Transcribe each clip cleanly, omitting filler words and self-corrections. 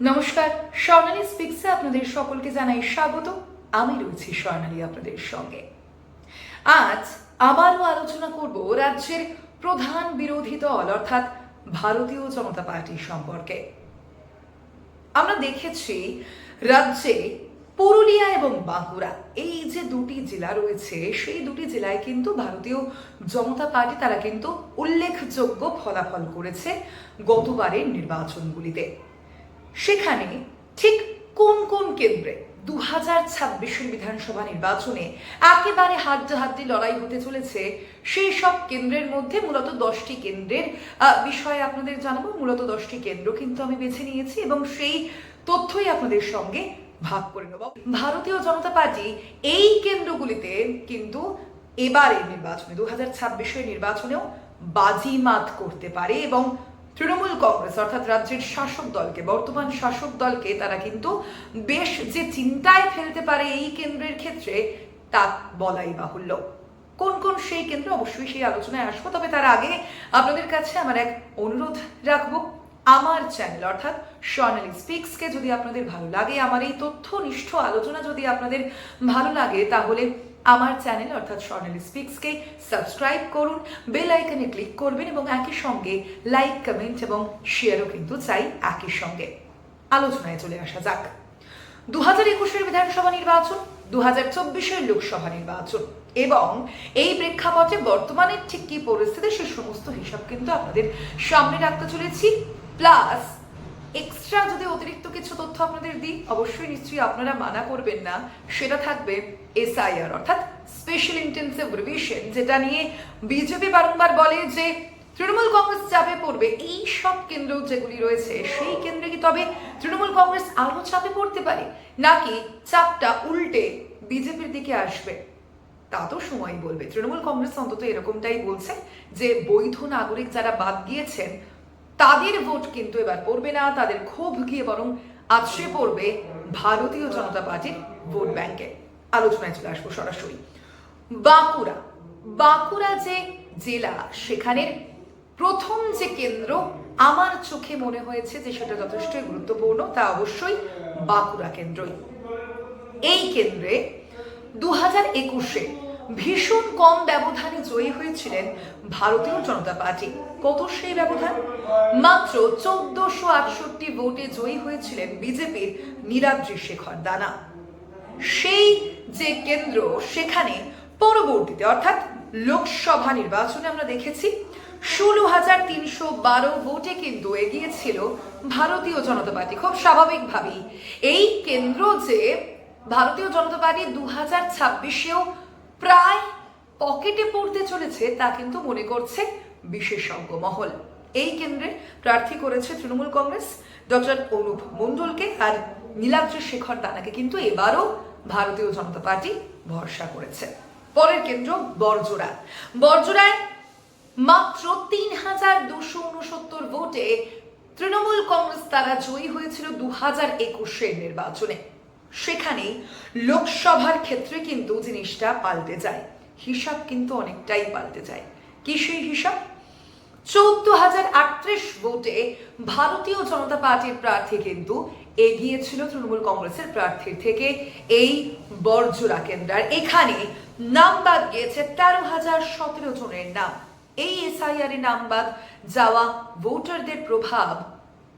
নমস্কার, স্বর্ণালী স্পিক্সে আপনাদের সকলকে জানাই স্বাগত। আমি রয়েছি স্বর্ণালী আপনাদের সঙ্গে। আজ আবারও আলোচনা করব রাজ্যের প্রধান বিরোধী দল অর্থাৎ ভারতীয় জনতা পার্টি সম্পর্কে। আমরা দেখেছি রাজ্যে পুরুলিয়া এবং বাঁকুড়া এই যে দুটি জেলা রয়েছে, সেই দুটি জেলায় কিন্তু ভারতীয় জনতা পার্টি তারা কিন্তু উল্লেখযোগ্য ফলাফল করেছে গতবারের নির্বাচনগুলিতে। সেখানে ঠিক কোন কোন কেন্দ্রে 2026 বিধানসভা নির্বাচনে একেবারে হাড্ডাহাড্ডি লড়াই হতে চলেছে, সেই সব কেন্দ্রের মধ্যে মূলত 10টি কেন্দ্রের বিষয়ে আপনাদের জানাবো। মূলত 10টি কেন্দ্র কিন্তু আমি বেছে নিয়েছি এবং সেই তথ্যই আপনাদের সঙ্গে ভাগ করে নেব। ভারতীয় জনতা পার্টি এই কেন্দ্রগুলিতে কিন্তু এবারের নির্বাচনে 2026 নির্বাচনেও বাজিমাত করতে পারে এবং তৃণমূল কংগ্রেস অর্থাৎ রাজ্যের শাসক দলকে, বর্তমান শাসক দলকে তারা কিন্তু বেশ যে চিন্তায় ফেলতে পারে এই কেন্দ্রের ক্ষেত্রে, তা বলাই বাহুল্য। কোন কোন সেই কেন্দ্র অবশ্যই সেই আলোচনায় আসবো, তবে তার আগে আপনাদের কাছে আমার এক অনুরোধ রাখবো। আমার চ্যানেল অর্থাৎ স্বর্ণালী স্পিক্সকে যদি আপনাদের ভালো লাগে, আমার এই তথ্যনিষ্ঠ আলোচনা যদি আপনাদের ভালো লাগে, তাহলে আমার চ্যানেল অর্থাৎ স্বর্ণালী স্পিক্সকে সাবস্ক্রাইব করুন, বেল আইকনে ক্লিক করবেন এবং একই সঙ্গে লাইক, কমেন্ট এবং শেয়ারও কিন্তু চাই একই সঙ্গে। আলোচনায় চলে আসা যাক। 2021 বিধানসভা নির্বাচন, 2024 লোকসভা নির্বাচন এবং এই প্রেক্ষাপটে বর্তমানে ঠিক কি পরিস্থিতি, সে সমস্ত হিসাব কিন্তু আপনাদের সামনে রাখতে চলেছি। প্লাস এক্সট্রা যদি অতিরিক্ত কিছু তথ্য আপনাদের দিই, অবশ্যই নিশ্চয়ই আপনারা মানা করবেন না, সেটা থাকবে এসআইআর অর্থাৎ স্পেশাল ইন্টেন্সিভ রিভিশন, যেটা নিয়ে বিজেপি বারংবার বলে যে তৃণমূল কংগ্রেস চাপে পড়বে। এই সব কেন্দ্র যেগুলি রয়েছে, সেই কেন্দ্রে কি তবে তৃণমূল কংগ্রেস আরো চাপে পড়তে পারে, নাকি চাপটা উল্টে বিজেপির দিকে আসবে, তা তো সময় বলবে। তৃণমূল কংগ্রেস অন্তত এরকমটাই বলছে যে বৈধ নাগরিক যারা বাদ গিয়েছেন তাদের ভোট কিন্তু এবার পড়বে না, তাদের ক্ষোভ গিয়ে বরং আছড়ে পড়বে ভারতীয় জনতা পার্টির ভোট ব্যাংকে। আলোচনায় চলে আসবো সরাসরি। বাঁকুড়া যে জেলা, সেখানের প্রথম যে কেন্দ্র আমার চোখে মনে হয়েছে যে সেটা যথেষ্টই গুরুত্বপূর্ণ, তা অবশ্যই বাঁকুড়া কেন্দ্রই। এই কেন্দ্রে 2021 ভীষণ কম ব্যবধানে জয়ী হয়েছিলেন ভারতীয় জনতা পার্টি। কত সেই ব্যবধান? মাত্র 1468 ভোটে জয়ী হয়েছিলেন বিজেপির নীলাদ্রি শেখর দানা। সেই যে কেন্দ্র, সেখানে পরবর্তীতে অর্থাৎ লোকসভা নির্বাচনে আমরা দেখেছি 16,312 ভোটে কিন্তু এগিয়েছিল ভারতীয় জনতা পার্টি। খুব স্বাভাবিকভাবেই এই কেন্দ্র যে ভারতীয় জনতা পার্টি 2026-এও প্রায় পকেটে পড়তে চলেছে, তা কিন্তু মনে করছে বিশেষজ্ঞ মহল। এই কেন্দ্রে প্রার্থী করেছে তৃণমূল কংগ্রেস ডক্টর অনুপ মণ্ডলকে, আর নীলাদ্রি শেখর দানাকে কিন্তু এবারও ভারতীয় জনতা পার্টি ভরসা করেছে। পরের কেন্দ্র বড়জোড়ায় মাত্র 3,269 ভোটে তৃণমূল কংগ্রেস তারা জয়ী হয়েছিল 2021 নির্বাচনে। সেখানে লোকসভার ক্ষেত্রে কিন্তু জিনিসটা পাল্টে যায়, হিসাব কিন্তু অনেকটাই পাল্টে যায়। কি সেই হিসাব? 14,038 ভোটে ভারতীয় জনতা পার্টির প্রার্থী কিন্তু এগিয়েছিল তৃণমূল কংগ্রেসের প্রার্থীর থেকে এই বড়জোড়া কেন্দ্র। এখানে নাম বাদ গিয়েছে 13,017 জনের নাম। এই এসআইআর এর নাম বাদ যাওয়া ভোটারদের প্রভাব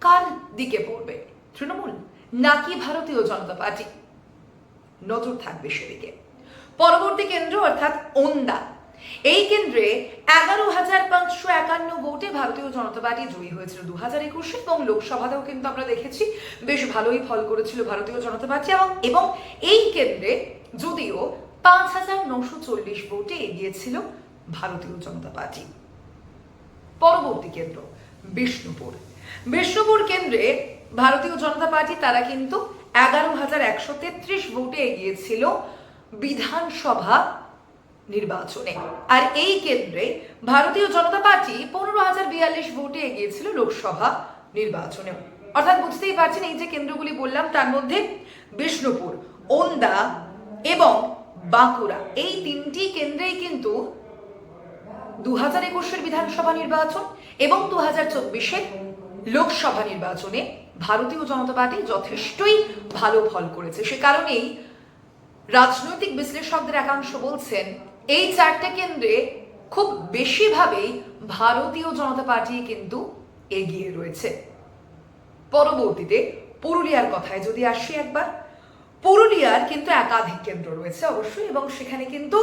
কার দিকে পড়বে? তৃণমূল নাকি ভারতীয় জনতা পার্টি? নজর থাকবে সেদিকে। পরবর্তী কেন্দ্র অর্থাৎ ওন্দা, এই কেন্দ্রে 11,551 ভোটে ভারতীয় জনতা পার্টি জয়ী হয়েছিল 2021 এবং লোকসভাতেও কিন্তু আমরা দেখেছি বেশ ভালোই ফল করেছিল ভারতীয় জনতা পার্টি এবং এই কেন্দ্রে যদিও 5,940 ভোটে এগিয়েছিল ভারতীয় জনতা পার্টি। পরবর্তী কেন্দ্র বিষ্ণুপুর কেন্দ্রে ভারতীয় জনতা পার্টি তারা কিন্তু 11,133 ভোটে এগিয়েছিল বিধানসভা নির্বাচনে, আর এই কেন্দ্রে ভারতীয় জনতা পার্টি 15,042 ভোটে এগিয়েছিল লোকসভা নির্বাচনে। অর্থাৎ বুঝতেই পারছেন, এই যে কেন্দ্রগুলি বললাম তার মধ্যে বিষ্ণুপুর, ওন্দা এবং বাঁকুড়া, এই তিনটি কেন্দ্রেই কিন্তু 2021 বিধানসভা নির্বাচন এবং 2024 লোকসভা নির্বাচনে ভারতীয় জনতা পার্টি যথেষ্টই ভালো ফল করেছে। সে কারণেই রাজনৈতিক বিশ্লেষকদের একাংশ বলছেন এই চারটে কেন্দ্রে খুব বেশিভাবেই ভারতীয় জনতা পার্টি কিন্তু এগিয়ে রয়েছে। পরবর্তীতে পুরুলিয়ার কথায় যদি আসি একবার, পুরুলিয়ার কিন্তু একাধিক কেন্দ্র রয়েছে অবশ্যই, এবং সেখানে কিন্তু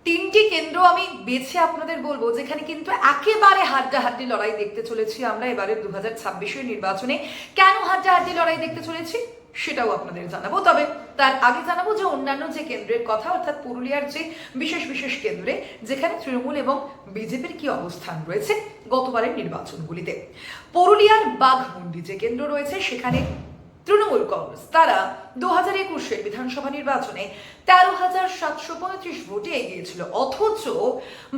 তিনটি কেন্দ্র আমি বেছে আপনাদের বলবো যেখানে কিন্তু একেবারে হাড্ডাহাড্ডি লড়াই দেখতে চলেছি আমরা এবারে 2026 নির্বাচনে। কেন হাড্ডাহাড্ডি লড়াই দেখতে চলেছি সেটাও আপনাদের জানাবো, তবে তার আগে জানাবো যে অন্যান্য যে কেন্দ্রের কথা, অর্থাৎ পুরুলিয়ার যে বিশেষ বিশেষ কেন্দ্রে যেখানে তৃণমূল এবং বিজেপির কি অবস্থান রয়েছে গতবারের নির্বাচনগুলিতে। পুরুলিয়ার বাঘমুন্ডি যে কেন্দ্র রয়েছে সেখানে তৃণমূল কংগ্রেস তারা 2021 বিধানসভা নির্বাচনে 13,735 ভোটে এগিয়েছিল, অথচ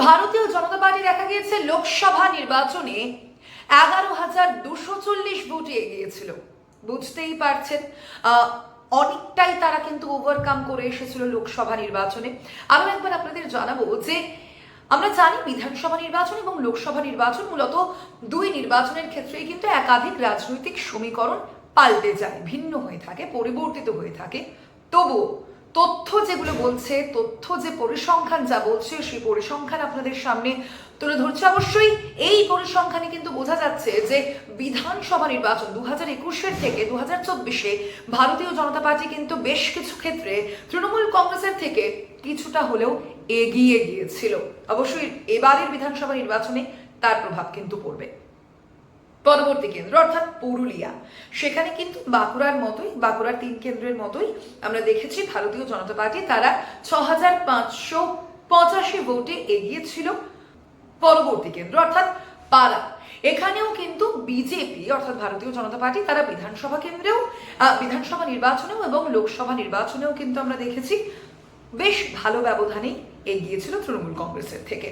ভারতীয় জনতা পার্টি দেখা গিয়েছে লোকসভা নির্বাচনে 11,240 ভোটে এগিয়েছিল। বুঝতেই পারছেন অনেকটাই তারা কিন্তু ওভারকাম করে এসেছিল লোকসভা নির্বাচনে। আরো একবার আপনাদের জানাবো যে আমরা জানি বিধানসভা নির্বাচন এবং লোকসভা নির্বাচন মূলত দুই নির্বাচনের ক্ষেত্রেই কিন্তু একাধিক রাজনৈতিক সমীকরণ পাল্টে যায়, ভিন্ন হয়ে থাকে, পরিবর্তিত হয়ে থাকে। তবু তথ্য যেগুলো বলছে, তথ্য যে পরিসংখ্যান যা বলছে সেই পরিসংখ্যান আপনাদের সামনে তুলে ধরছে। অবশ্যই এই পরিসংখ্যানে কিন্তু বোঝা যাচ্ছে যে বিধানসভা নির্বাচন 2021 থেকে 2024 ভারতীয় জনতা পার্টি কিন্তু বেশ কিছু ক্ষেত্রে তৃণমূল কংগ্রেসের থেকে কিছুটা হলেও এগিয়ে গিয়েছিল। অবশ্যই এবারের বিধানসভা নির্বাচনে তার প্রভাব কিন্তু পড়বে। পরবর্তী কেন্দ্র অর্থাৎ পুরুলিয়া, সেখানে কিন্তু বাঁকুড়ার মতোই, বাঁকুড়ার 3 কেন্দ্রের মতোই আমরা দেখেছি ভারতীয় জনতা পার্টি তারা 6,585 ভোটে এগিয়েছিল। পরবর্তী কেন্দ্র অর্থাৎ পাড়া, এখানেও কিন্তু বিজেপি অর্থাৎ ভারতীয় জনতা পার্টি তারা বিধানসভা কেন্দ্রেও, বিধানসভা নির্বাচনেও এবং লোকসভা নির্বাচনেও কিন্তু আমরা দেখেছি বেশ ভালো ব্যবধানেই এগিয়েছিল তৃণমূল কংগ্রেসের থেকে।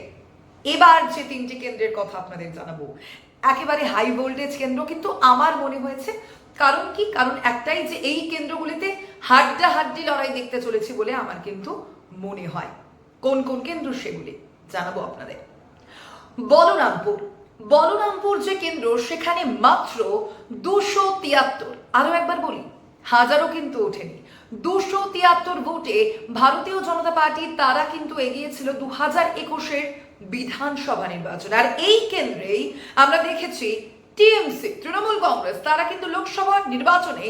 এবার যে 3টি কেন্দ্রের কথা আপনাদের জানাবো একেবারে হাই ভোল্টেজ কেন্দ্র কিন্তু আমার মনে হয়েছে। কারণ কি? কারণ একটাই যে এই কেন্দ্রগুলিতে হাড্ডাহাড্ডি লড়াই দেখতে চলেছি বলে আমার কিন্তু মনে হয়। কোন কোন কেন্দ্র সেগুলি জানাবো আপনাদের। বলরামপুর, বলরামপুর যে কেন্দ্র সেখানে মাত্র 273, আরো একবার বলি হাজারও কিন্তু ওঠেনি, 273 ভোটে ভারতীয় জনতা পার্টি তারা কিন্তু এগিয়েছিল 2021 বিধানসভা নির্বাচন। আর এই কেন্দ্রেই আমরা দেখেছি টিএমসি তৃণমূল কংগ্রেস তারা কিন্তু লোকসভা নির্বাচনে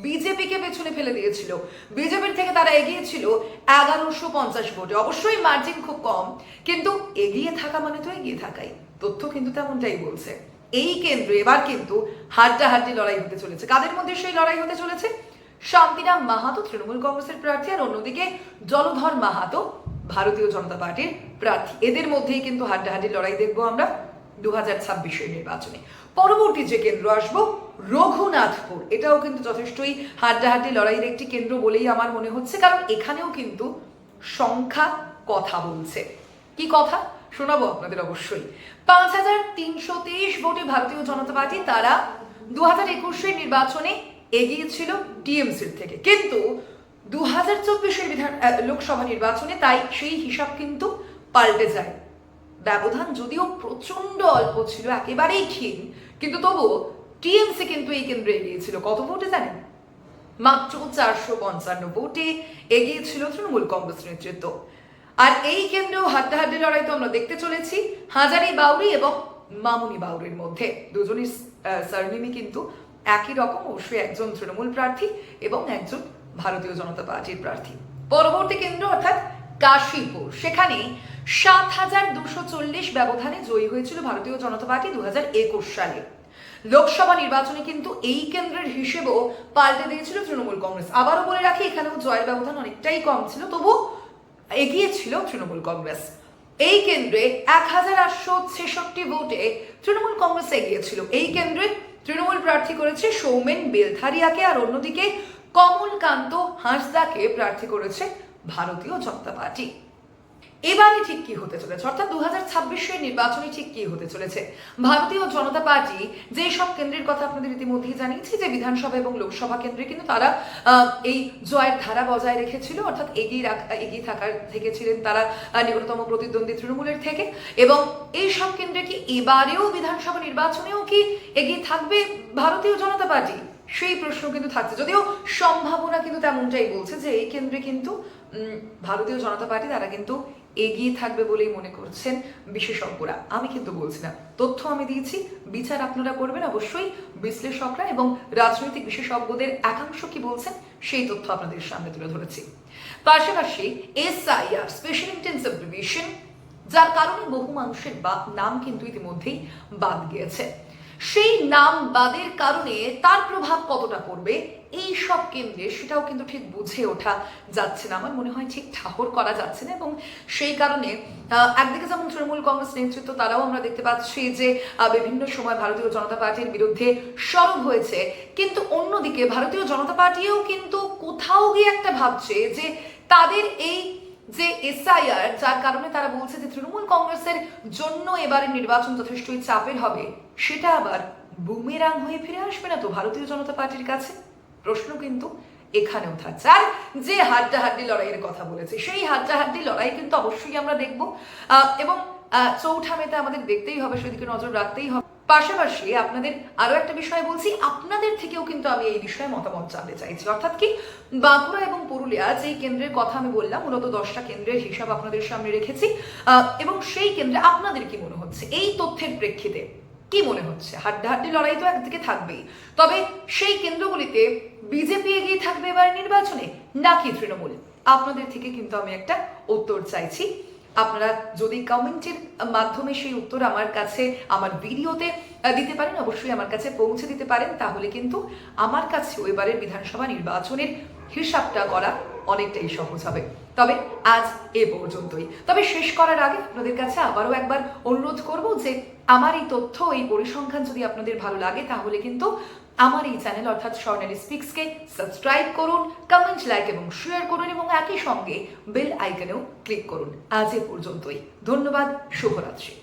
বিজেপিকে পেছনে ফেলে দিয়েছিল, বিজেপির থেকে তারা এগিয়েছিল 1150 ভোটে। অবশ্যই মার্জিন খুব কম, কিন্তু এগিয়ে থাকা মানে তো এগিয়ে থাকাই, তথ্য কিন্তু তেমনটাই বলছে। এই কেন্দ্রে এবার কিন্তু হাড্ডাহাড্ডি লড়াই হতে চলেছে। কাদের মধ্যে সেই লড়াই হতে চলেছে? শান্তিরাম মাহাতো তৃণমূল কংগ্রেসের প্রার্থী, আর অন্যদিকে জলধর মাহাতো ভারতীয় জনতা পার্টির প্রার্থী। এদের মধ্যেই কিন্তু হাড্ডাহাড্ডি লড়াই দেখবো আমরা 2026 নির্বাচনে। পরবর্তী যে কেন্দ্র আসবো রঘুনাথপুর, এটাও কিন্তু যথেষ্টই হাড্ডাহাড্ডি লড়াইয়ের একটি কেন্দ্র বলেই আমার মনে হচ্ছে, কারণ এখানেও কিন্তু সংখ্যা কথা বলছে। কি কথা শোনাবো আপনাদের অবশ্যই। 5,323 ভোটে ভারতীয় জনতা পার্টি তারা 2021 নির্বাচনে এগিয়েছিল টিএমসির থেকে, কিন্তু 2024 লোকসভা নির্বাচনে তাই সেই হিসাব কিন্তু পাল্টে যায়। ব্যবধান যদিও প্রচন্ড অল্প ছিল, একেবারেই ক্ষীণ, কিন্তু তবুও টিএমসি কিন্তু এই কেন্দ্রে এগিয়েছিল কত ভোটে জানেন? মাত্র 455 ভোটে এগিয়েছিল তৃণমূল কংগ্রেস নেতৃত্ব। আর এই কেন্দ্রেও হাড্ডাহাড্ডি লড়াই তো আমরা দেখতে চলেছি হাজারি বাউরি এবং মামুনি বাউরির মধ্যে। দুজনই সারনেমই কিন্তু একই রকম, অবশ্যই একজন তৃণমূল প্রার্থী এবং একজন ভারতীয় জনতা পার্টির প্রার্থী। পরবর্তী কেন্দ্র অর্থাৎ কাশীপুর, সেখানে 7,240 ব্যবধানে জয়ী হয়েছিল ভারতীয় জনতা পার্টি 2021 সালে। লোকসভা নির্বাচনে কিন্তু এই কেন্দ্রের হিসেবেও পাল্টে দিয়েছিল তৃণমূল কংগ্রেস। আবারও বলে রাখি এখানেও জয়ের ব্যবধান অনেকটাই কম ছিল, তবু এগিয়ে ছিল তৃণমূল কংগ্রেস। এই কেন্দ্রে 1,866 ভোটে তৃণমূল কংগ্রেস এগিয়েছিল। এই কেন্দ্রে তৃণমূল প্রার্থী করেছে সৌমেন বেলথারিয়াকে, আর অন্যদিকে কমলকান্ত হাঁসদাকে প্রার্থী করেছে ভারতীয় জনতা পার্টি। এবারে ঠিক কি হতে চলেছে, অর্থাৎ 2026-এর নির্বাচনে ঠিক কি হতে চলেছে। ভারতীয় জনতা পার্টি যে সব কেন্দ্রের কথা আপনাদের ইতিমধ্যেই জানিয়েছি, যে বিধানসভা এবং লোকসভা কেন্দ্রে কিন্তু তারা এই জয়ের ধারা বজায় রেখেছিল, অর্থাৎ এগিয়ে থাকার থেকে ছিলেন তারা নিকটতম প্রতিদ্বন্দ্বী তৃণমূলের থেকে। এবং এই সব কেন্দ্রে কি এবারেও বিধানসভা নির্বাচনেও কি এগিয়ে থাকবে ভারতীয় জনতা পার্টি, সেই প্রশ্ন কিন্তু থাকছে। যদিও সম্ভাবনা কিন্তু তেমনটাই বলছে যে এই কেন্দ্রে কিন্তু ভারতীয় জনতা পার্টি তারা কিন্তু এগিয়ে থাকবে বলেই মনে করছেন বিশেষজ্ঞরা। আমি কিন্তু বলছি না, তথ্য আমি দিয়েছি, বিচার আপনারা করবেন অবশ্যই বিশ্লেষকরা এবং রাজনৈতিক বিশেষজ্ঞদের একাংশ কি বলছেন সেই তথ্য আপনাদের সামনে তুলে ধরেছি। পাশাপাশি SIR স্পেশাল ইন্টেন্সিভ রিভিশন, যার কারণে বহু মানুষের নাম কিন্তু ইতিমধ্যেই বাদ গিয়েছে, সেই নাম বাদের কারণে তার প্রভাব কতটা পড়বে এই সব কেন্দ্রে সেটাও কিন্তু ঠিক বুঝে ওঠা যাচ্ছে না, আমার মনে হয় ঠিক ঠাহর করা যাচ্ছে না। এবং সেই কারণে একদিকে যেমন তৃণমূল কংগ্রেস নেতৃত্ব তারাও আমরা দেখতে পাচ্ছি যে বিভিন্ন সময় ভারতীয় জনতা পার্টির বিরুদ্ধে সরব হয়েছে, কিন্তু অন্যদিকে ভারতীয় জনতা পার্টিও কিন্তু কোথাও গিয়ে একটা ভাবছে যে তাদের এই যে SIR, যার কারণে তারা বলছে যে তৃণমূল কংগ্রেসের জন্য এবারে নির্বাচন যথেষ্টই চাপের হবে, সেটা আবার বুমেরাং হয়ে ফিরে আসবে না তো ভারতীয় জনতা পার্টির কাছে। প্রশ্ন কিন্তু এখানেও থাকছে। আর যে হাড্ডাহাড্ডি লড়াইয়ের কথা বলেছে, সেই হাড্ডাহাড্ডি লড়াই কিন্তু অবশ্যই আমরা দেখব এবং 4 মেতে আমাদের দেখতেই হবে, সেদিকে নজর রাখতেই হবে। পাশাপাশি আপনাদের আরো একটা বিষয় বলছি, আপনাদের থেকেও কিন্তু আমি এই বিষয়ে মতামত জানতে চাইছি, অর্থাৎ কি বাঁকুড়া এবং পুরুলিয়া যে কেন্দ্রের কথা আমি বললাম, মূলত 10টা কেন্দ্রের হিসাব আপনাদের সামনে রেখেছি, এবং সেই কেন্দ্রে আপনাদের কি মনে হচ্ছে, এই তথ্যের প্রেক্ষিতে কি মনে হচ্ছে? হাড্ডাহাড্ডি লড়াই তো একদিকে থাকবেই, তবে সেই কেন্দ্রগুলিতে বিজেপি এগিয়ে থাকবে এবার নির্বাচনে নাকি তৃণমূল? আপনাদের থেকে কিন্তু আমি একটা উত্তর চাইছি। আপনারা যদি কমেন্টের মাধ্যমে সেই উত্তর আমার কাছে আমার ভিডিওতে দিতে পারেন, অবশ্যই আমার কাছে পৌঁছে দিতে পারেন, তাহলে কিন্তু আমার কাছে এবারের বিধানসভা নির্বাচনের হিসাবটা করা অনেকটাই সহজ হবে। তবে আজ এ পর্যন্তই। তবে শেষ করার আগে আপনাদের কাছে আবারও একবার অনুরোধ করব যে আমার এই তথ্য, এই পরিসংখ্যান যদি আপনাদের ভালো লাগে তাহলে কিন্তু আমার এই চ্যানেল অর্থাৎ স্বর্ণালী স্পিক্সকে সাবস্ক্রাইব করুন, কমেন্ট, লাইক এবং শেয়ার করুন এবং একই সঙ্গে বেল আইকনেও ক্লিক করুন। আজ এ পর্যন্তই। ধন্যবাদ, শুভরাত্রি।